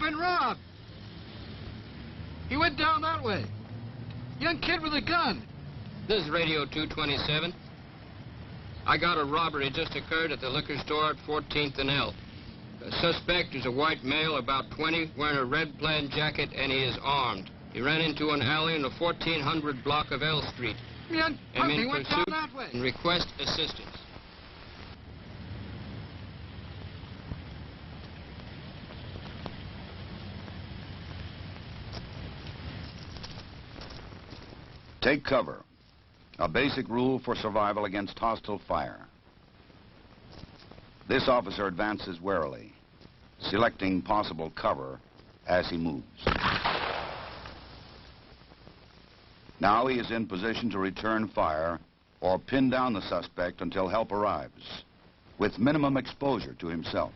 been robbed. He went down that way. Young kid with a gun. This is Radio 227. I got a robbery just occurred at the liquor store at 14th and L. The suspect is a white male, about 20, wearing a red plaid jacket, and he is armed. He ran into an alley in the 1400 block of L Street. Young puppy went down that way. And request assistance. Take cover. A basic rule for survival against hostile fire. This officer advances warily, selecting possible cover as he moves. Now he is in position to return fire or pin down the suspect until help arrives, with minimum exposure to himself.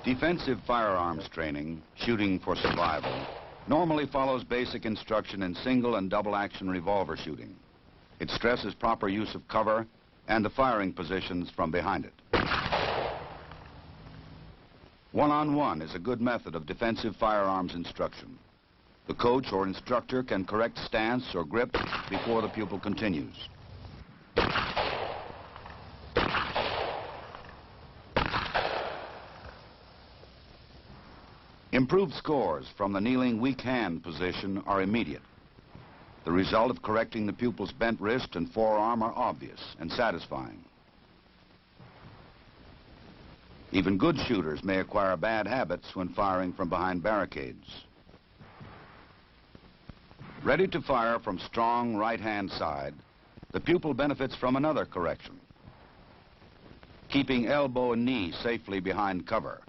Defensive firearms training, shooting for survival, normally follows basic instruction in single and double action revolver shooting. It stresses proper use of cover and the firing positions from behind it. One-on-one is a good method of defensive firearms instruction. The coach or instructor can correct stance or grip before the pupil continues. Improved scores from the kneeling weak hand position are immediate. The result of correcting the pupil's bent wrist and forearm are obvious and satisfying. Even good shooters may acquire bad habits when firing from behind barricades. Ready to fire from strong right-hand side, the pupil benefits from another correction. Keeping elbow and knee safely behind cover,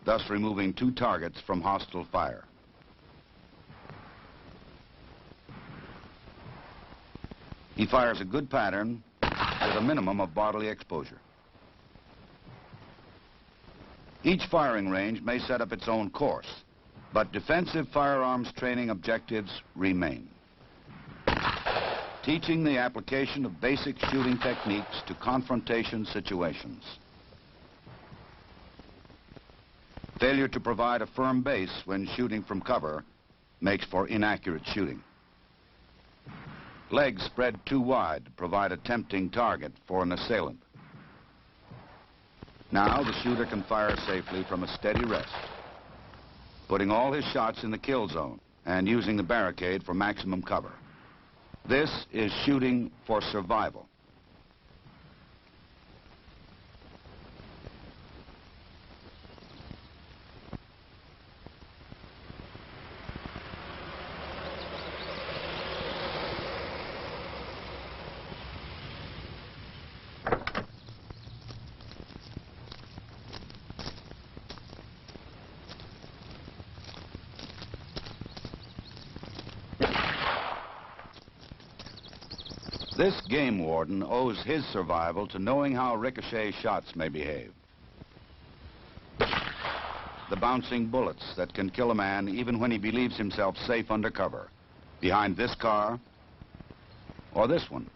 thus removing two targets from hostile fire. He fires a good pattern with a minimum of bodily exposure. Each firing range may set up its own course, but defensive firearms training objectives remain. Teaching the application of basic shooting techniques to confrontation situations. Failure to provide a firm base when shooting from cover makes for inaccurate shooting. Legs spread too wide to provide a tempting target for an assailant. Now the shooter can fire safely from a steady rest, putting all his shots in the kill zone and using the barricade for maximum cover. This is shooting for survival. This game warden owes his survival to knowing how ricochet shots may behave. The bouncing bullets that can kill a man even when he believes himself safe under cover, behind this car or this one.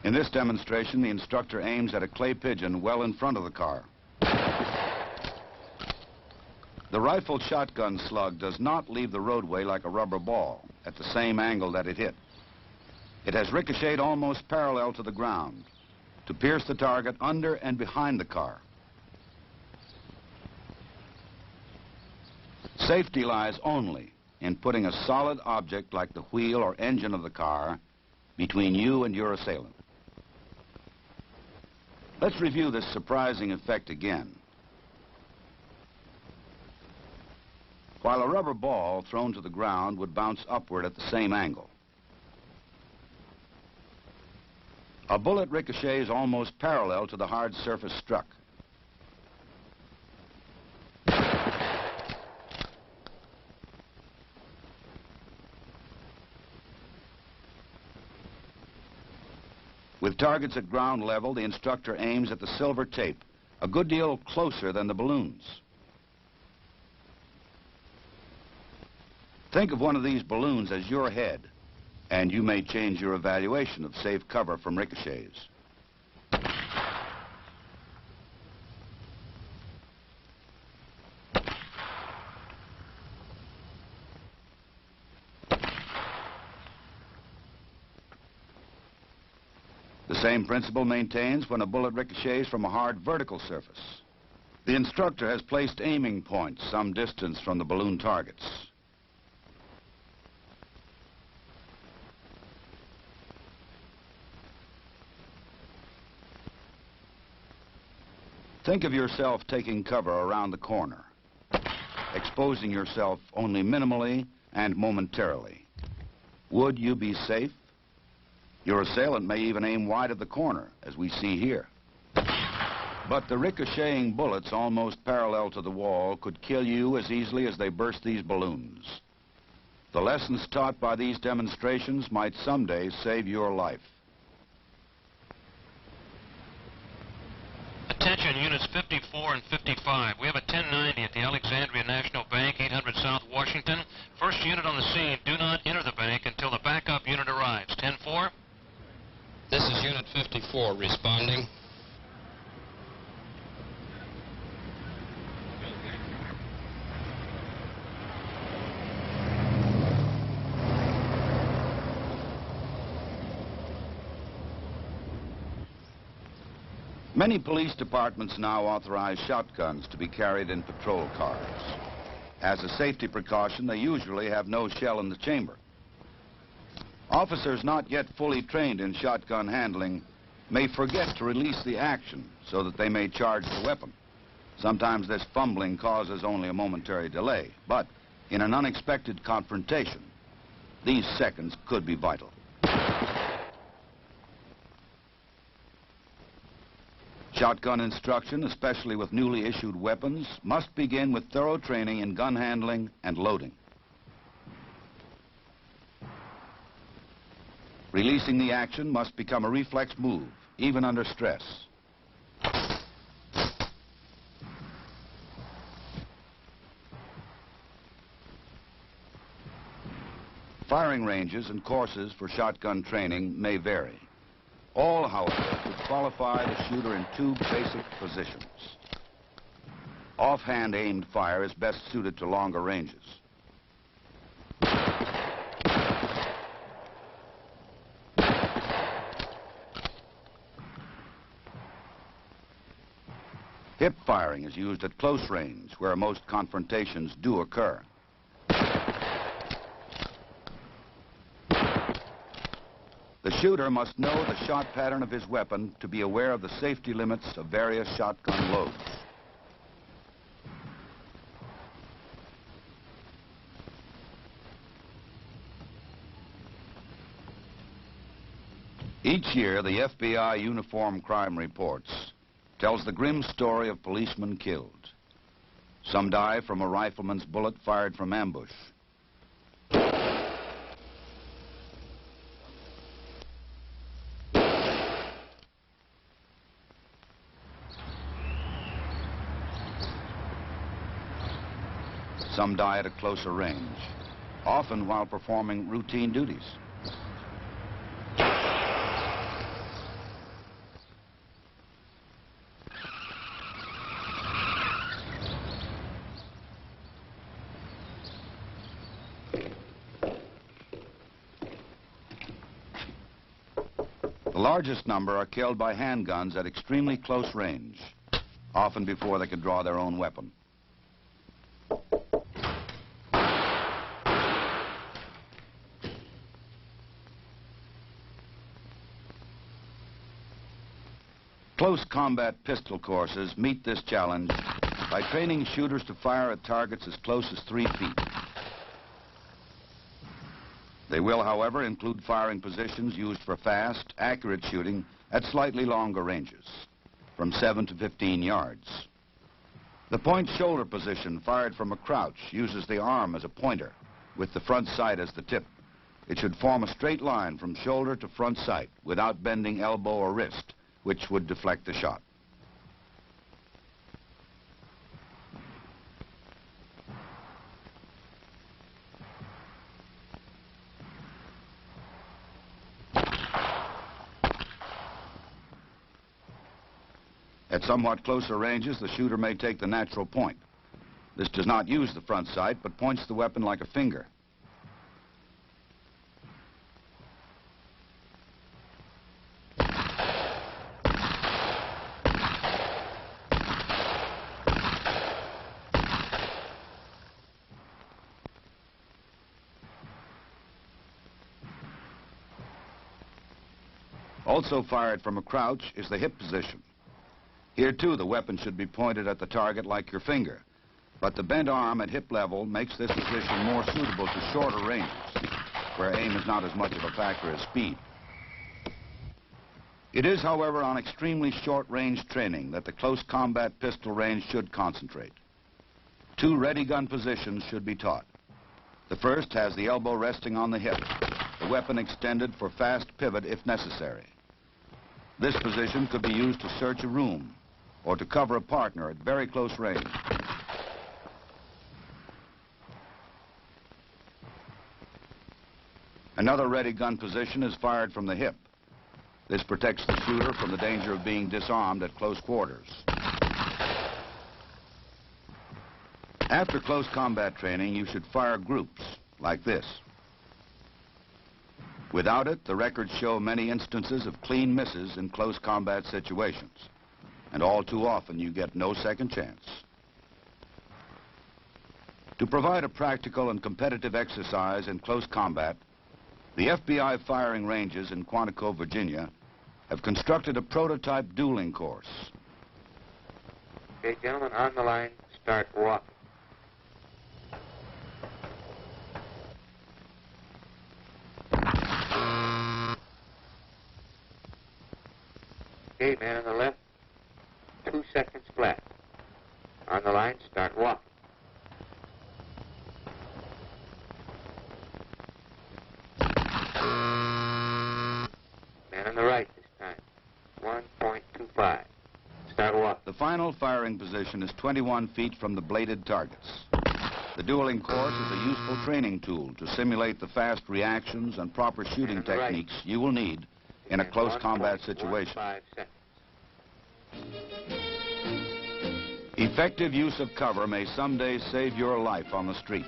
In this demonstration, the instructor aims at a clay pigeon well in front of the car. The rifled shotgun slug does not leave the roadway like a rubber ball at the same angle that it hit. It has ricocheted almost parallel to the ground to pierce the target under and behind the car. Safety lies only in putting a solid object like the wheel or engine of the car between you and your assailant. Let's review this surprising effect again. While a rubber ball thrown to the ground would bounce upward at the same angle, a bullet ricochets almost parallel to the hard surface struck. With targets at ground level, the instructor aims at the silver tape, a good deal closer than the balloons. Think of one of these balloons as your head, and you may change your evaluation of safe cover from ricochets. The same principle maintains when a bullet ricochets from a hard vertical surface. The instructor has placed aiming points some distance from the balloon targets. Think of yourself taking cover around the corner, exposing yourself only minimally and momentarily. Would you be safe? Your assailant may even aim wide of the corner, as we see here. But the ricocheting bullets almost parallel to the wall could kill you as easily as they burst these balloons. The lessons taught by these demonstrations might someday save your life. Attention units 54 and 55. We have a 1090 at the Alexandria National Bank, 800 South Washington. First unit on the scene, do not enter the bank until the backup unit arrives. 10-4. This is Unit 54 responding. Many police departments now authorize shotguns to be carried in patrol cars. As a safety precaution, they usually have no shell in the chamber. Officers not yet fully trained in shotgun handling may forget to release the action so that they may charge the weapon. Sometimes this fumbling causes only a momentary delay, but in an unexpected confrontation, these seconds could be vital. Shotgun instruction, especially with newly issued weapons, must begin with thorough training in gun handling and loading. Releasing the action must become a reflex move, even under stress. Firing ranges and courses for shotgun training may vary. All, however, would qualify the shooter in two basic positions. Offhand aimed fire is best suited to longer ranges. Hip firing is used at close range, where most confrontations do occur. The shooter must know the shot pattern of his weapon to be aware of the safety limits of various shotgun loads. Each year, the FBI Uniform Crime Reports tells the grim story of policemen killed. Some die from a rifleman's bullet fired from ambush. Some die at a closer range, often while performing routine duties. The largest number are killed by handguns at extremely close range, often before they could draw their own weapon. Close combat pistol courses meet this challenge by training shooters to fire at targets as close as 3 feet. They will, however, include firing positions used for fast, accurate shooting at slightly longer ranges, from 7 to 15 yards. The point shoulder position fired from a crouch uses the arm as a pointer, with the front sight as the tip. It should form a straight line from shoulder to front sight without bending elbow or wrist, which would deflect the shot. At somewhat closer ranges, the shooter may take the natural point. This does not use the front sight, but points the weapon like a finger. Also fired from a crouch is the hip position. Here, too, the weapon should be pointed at the target like your finger, but the bent arm at hip level makes this position more suitable to shorter ranges, where aim is not as much of a factor as speed. It is, however, on extremely short-range training that the close combat pistol range should concentrate. 2 ready gun positions should be taught. The first has the elbow resting on the hip, the weapon extended for fast pivot if necessary. This position could be used to search a room or to cover a partner at very close range. Another ready gun position is fired from the hip. This protects the shooter from the danger of being disarmed at close quarters. After close combat training, you should fire groups like this. Without it, the records show many instances of clean misses in close combat situations, and all too often you get no second chance. To provide a practical and competitive exercise in close combat, the FBI firing ranges in Quantico, Virginia, have constructed a prototype dueling course. Okay, gentlemen, on the line, start walking. Okay, man on the left, 2 seconds flat. On the line, start walking. Man on the right this time, 1.25. Start walking. The final firing position is 21 feet from the bladed targets. The dueling course is a useful training tool to simulate the fast reactions and proper shooting techniques you will need in a close combat situation. Effective use of cover may someday save your life on the street.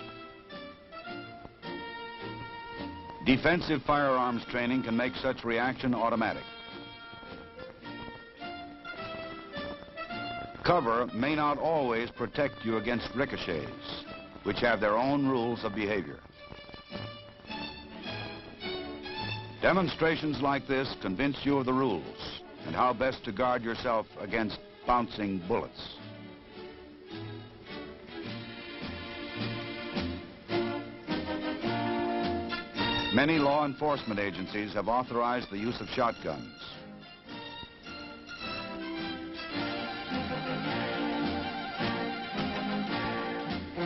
Defensive firearms training can make such reaction automatic. Cover may not always protect you against ricochets, which have their own rules of behavior. Demonstrations like this convince you of the rules and how best to guard yourself against bouncing bullets. Many law enforcement agencies have authorized the use of shotguns.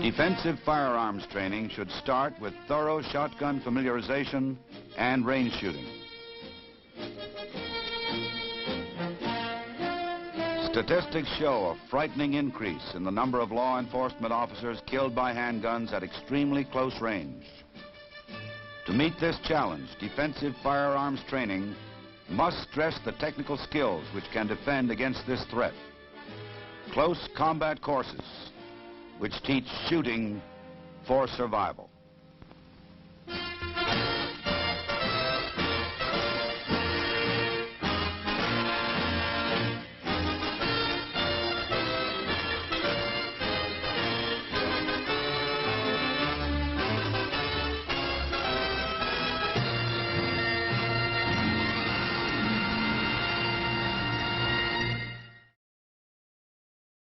Defensive firearms training should start with thorough shotgun familiarization and range shooting. Statistics show a frightening increase in the number of law enforcement officers killed by handguns at extremely close range. To meet this challenge, defensive firearms training must stress the technical skills which can defend against this threat. Close combat courses which teach shooting for survival.